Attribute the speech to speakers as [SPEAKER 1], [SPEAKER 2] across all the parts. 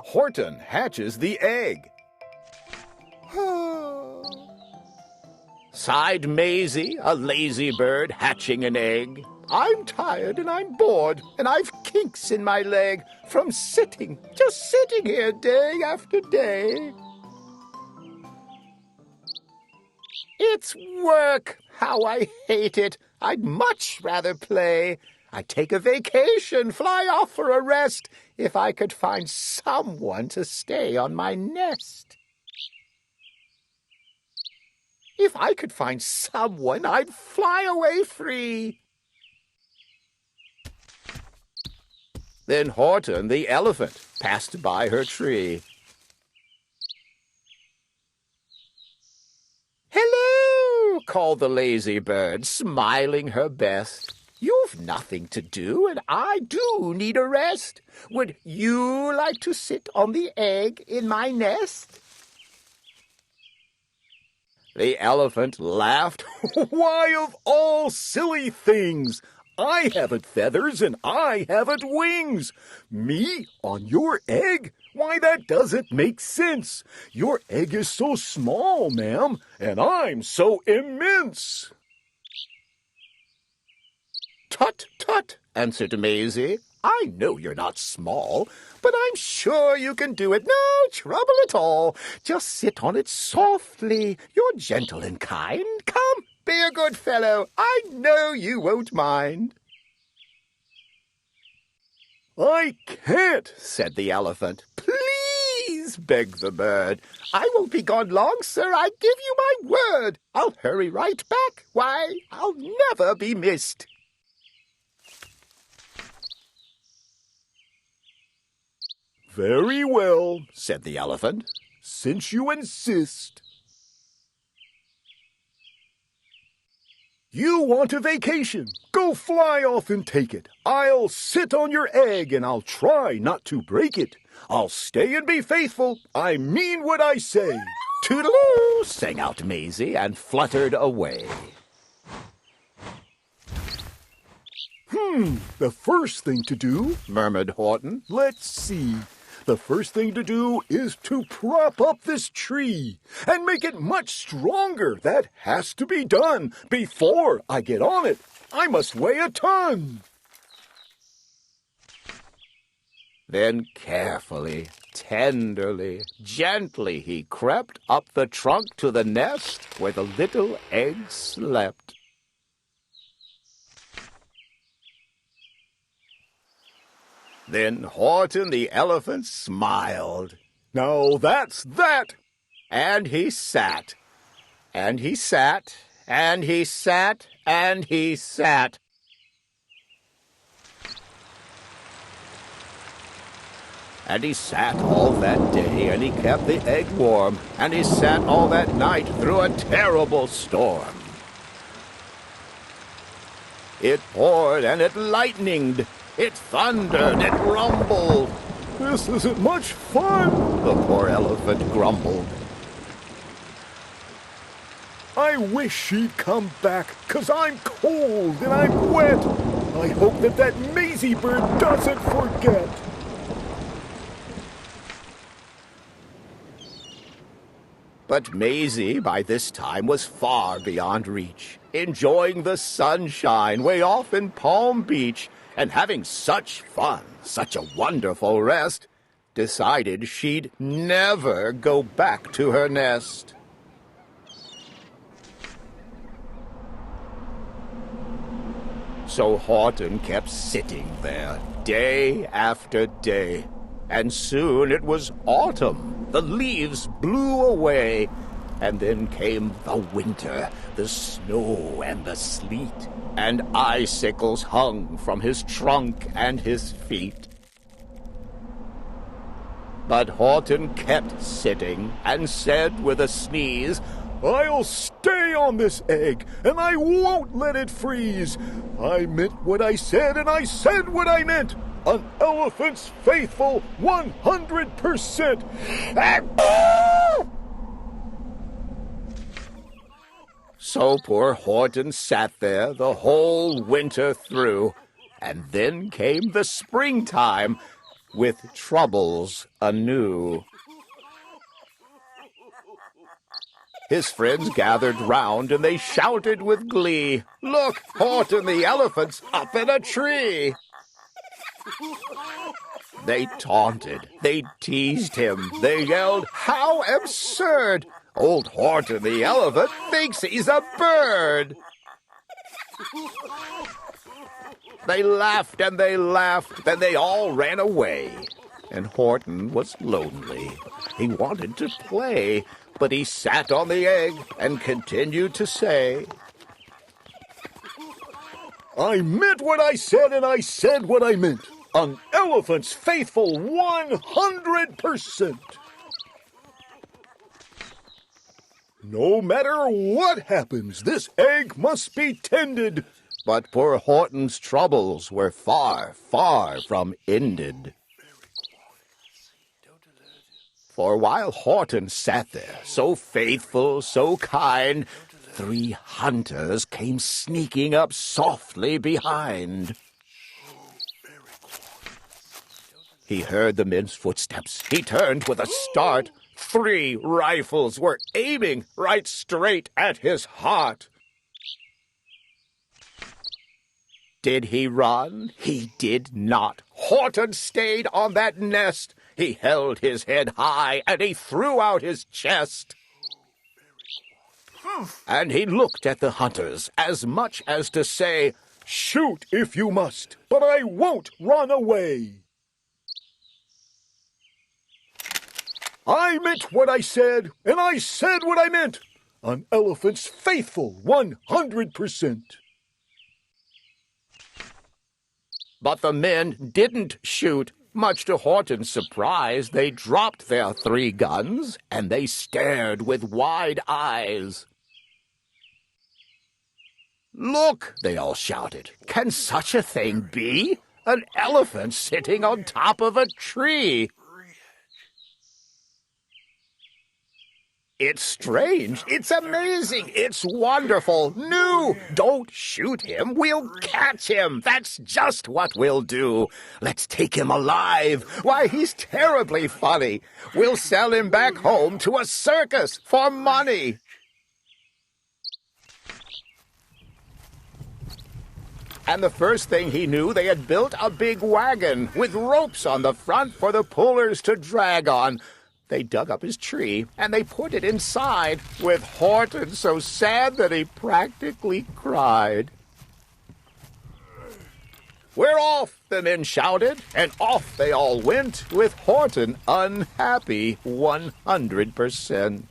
[SPEAKER 1] Horton Hatches the Egg. Sighed Maisy, a lazy bird hatching an egg. I'm tired and I'm bored, and I've kinks in my leg from just sitting here day after day. It's work! How I hate it! I'd much rather play. I'd take a vacation, fly off for a rest, if I could find someone to stay on my nest. If I could find someone, I'd fly away free. Then Horton the elephant passed by her tree. "Hello," called the lazy bird, smiling her best. "You've nothing to do, and I do need a rest. Would you like to sit on the egg in my nest?" The elephant laughed. "Why, of all silly things! I haven't feathers and I haven't wings. Me on your egg? Why, that doesn't make sense. Your egg is so small, ma'am, and I'm so immense." "Tut, tut," answered Maisy. "I know you're not small, but I'm sure you can do it. No trouble at all. Just sit on it softly. You're gentle and kind. Come, be a good fellow. I know you won't mind." "I can't," said the elephant. "Please," begged the bird. "I won't be gone long, sir. I give you my word. I'll hurry right back. Why, I'll never be missed." "Very well," said the elephant, "since you insist. You want a vacation. Go fly off and take it. I'll sit on your egg and I'll try not to break it. I'll stay and be faithful. I mean what I say." "Toodaloo," sang out Maisy and fluttered away. The first thing to do," murmured Horton. "Let's see. The first thing to do is to prop up this tree and make it much stronger. That has to be done before I get on it. I must weigh a ton." Then carefully, tenderly, gently he crept up the trunk to the nest where the little egg slept. Then Horton the elephant smiled. "Now that's that!" And he sat, and he sat, and he sat, and he sat. And he sat all that day, and he kept the egg warm, and he sat all that night through a terrible storm. It poured and it lightened. It thundered, it rumbled. "This isn't much fun," the poor elephant grumbled. "I wish she'd come back, 'cause I'm cold and I'm wet. I hope that Maisy bird doesn't forget." But Maisy, by this time, was far beyond reach, enjoying the sunshine way off in Palm Beach, and having such fun, such a wonderful rest, decided she'd never go back to her nest. So Horton kept sitting there, day after day, and soon it was autumn. The leaves blew away, and then came the winter, the snow and the sleet, and icicles hung from his trunk and his feet. But Horton kept sitting and said with a sneeze, "I'll stay on this egg, and I won't let it freeze. I meant what I said, and I said what I meant. An elephant's faithful 100%. So poor Horton sat there the whole winter through, and then came the springtime, with troubles anew. His friends gathered round and they shouted with glee, "Look, Horton the elephant's up in a tree!" They taunted, they teased him, they yelled, "How absurd! Old Horton the elephant thinks he's a bird!" They laughed and they laughed, then they all ran away. And Horton was lonely. He wanted to play, but he sat on the egg and continued to say, "I meant what I said, and I said what I meant. An elephant's faithful 100%. No matter what happens, this egg must be tended." But poor Horton's troubles were far, far from ended. For while Horton sat there, so faithful, so kind, 3 hunters came sneaking up softly behind. He heard the men's footsteps. He turned with a start. 3 rifles were aiming right straight at his heart. Did he run? He did not. Horton stayed on that nest. He held his head high, and he threw out his chest. And he looked at the hunters, as much as to say, "Shoot if you must, but I won't run away." I meant what I said, and I said what I meant. An elephant's faithful 100%. But the men didn't shoot. Much to Horton's surprise, they dropped their 3 guns, and they stared with wide eyes. "Look," they all shouted, "can such a thing be? An elephant sitting on top of a tree!" "It's strange, it's amazing, it's wonderful, new! Don't shoot him, we'll catch him, that's just what we'll do. Let's take him alive, why, he's terribly funny. We'll sell him back home to a circus for money." And the first thing he knew, they had built a big wagon with ropes on the front for the pullers to drag on. They dug up his tree, and they put it inside, with Horton so sad that he practically cried. "We're off," the men shouted, and off they all went, with Horton unhappy 100%.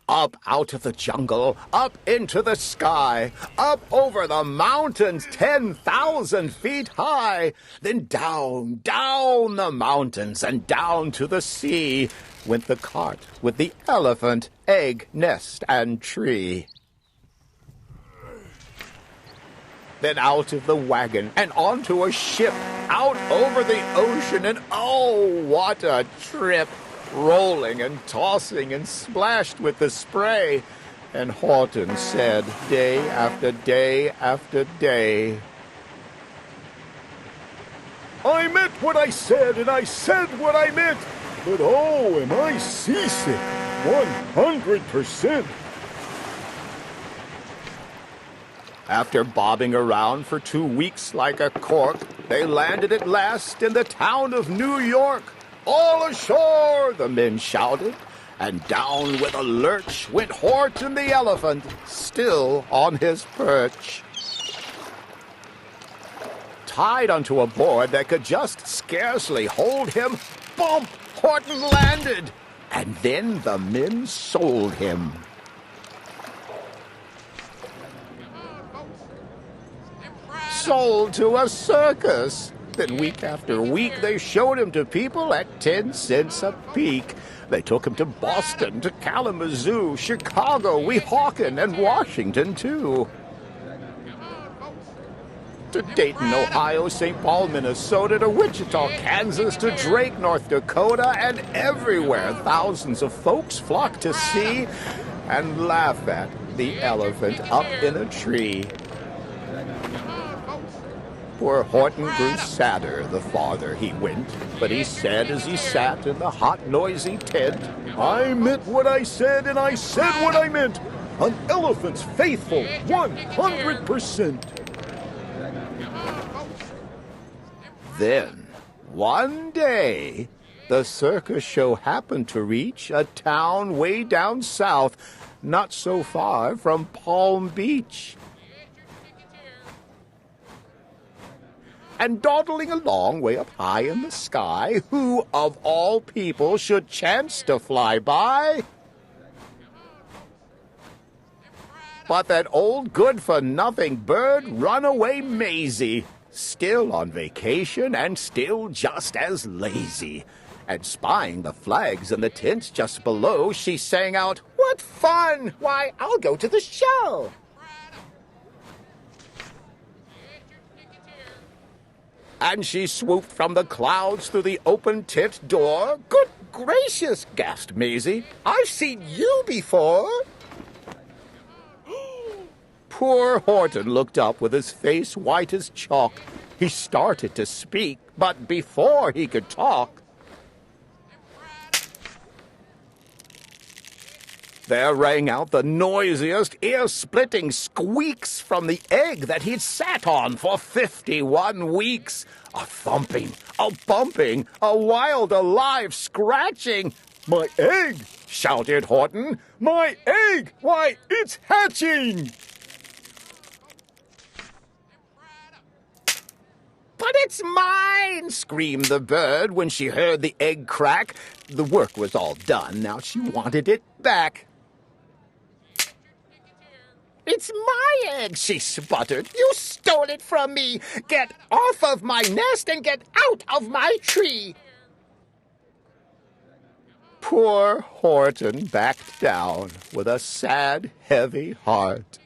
[SPEAKER 1] Up out of the jungle, up into the sky, up over the mountains 10,000 feet high, then down, down the mountains and down to the sea went the cart with the elephant, egg, nest, and tree. Then out of the wagon and onto a ship, out over the ocean, and oh, what a trip! Rolling and tossing and splashed with the spray. And Horton said day after day after day, "I meant what I said, and I said what I meant, but oh, am I seasick 100%. After bobbing around for 2 weeks like a cork, they landed at last in the town of New York. "All ashore!" the men shouted, and down with a lurch went Horton the elephant, still on his perch. Tied onto a board that could just scarcely hold him, bump, Horton landed, and then the men sold him. Sold to a circus. Then week after week they showed him to people at 10 cents a peek. They took him to Boston, to Kalamazoo, Chicago, Weehawken, and Washington, too. To Dayton, Ohio, St. Paul, Minnesota, to Wichita, Kansas, to Drake, North Dakota, and everywhere thousands of folks flock to see and laugh at the elephant up in a tree. Poor Horton grew sadder the farther he went, but he said as he sat in the hot, noisy tent,
[SPEAKER 2] I meant what I said, and I said what I meant. An elephant's faithful 100%.
[SPEAKER 1] Then, one day, the circus show happened to reach a town way down south, not so far from Palm Beach. And dawdling along way up high in the sky, who of all people should chance to fly by? But that old good-for-nothing bird, runaway Maisy, still on vacation and still just as lazy. And spying the flags in the tents just below, she sang out, "What fun! Why, I'll go to the show!" And she swooped from the clouds through the open tent door. "Good gracious," gasped Maisy, "I've seen you before." Poor Horton looked up with his face white as chalk. He started to speak, but before he could talk, there rang out the noisiest, ear-splitting squeaks from the egg that he'd sat on for 51 weeks. A thumping, a bumping, a wild, alive scratching.
[SPEAKER 2] My egg!
[SPEAKER 1] Shouted Horton.
[SPEAKER 2] My egg! Why, it's hatching!
[SPEAKER 1] "But it's mine!" screamed the bird when she heard the egg crack. The work was all done. Now she wanted it back. "It's my egg," she sputtered. "You stole it from me. Get off of my nest and get out of my tree." Poor Horton backed down with a sad, heavy heart.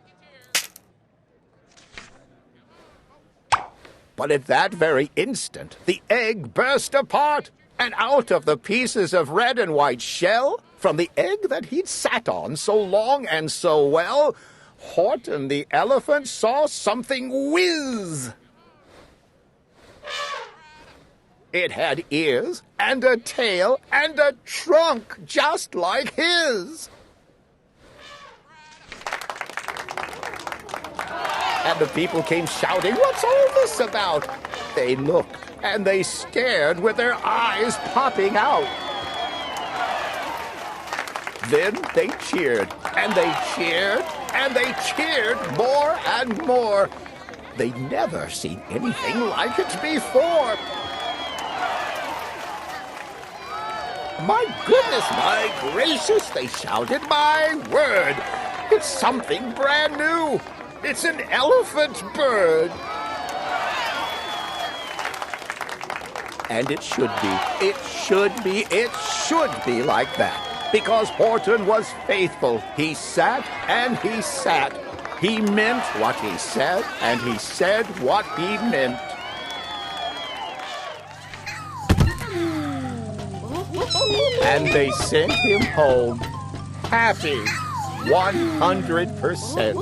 [SPEAKER 1] But at that very instant, the egg burst apart, and out of the pieces of red and white shell, from the egg that he'd sat on so long and so well, Horton the elephant saw something whiz. It had ears and a tail and a trunk just like his. And the people came shouting, "What's all this about?" They looked and they stared with their eyes popping out. Then they cheered, and they cheered, and they cheered more and more. They'd never seen anything like it before. "My goodness, my gracious," they shouted, "my word! It's something brand new. It's an elephant bird." And it should be like that. Because Horton was faithful. He sat and he sat. He meant what he said, and he said what he meant. And they sent him home, happy 100%.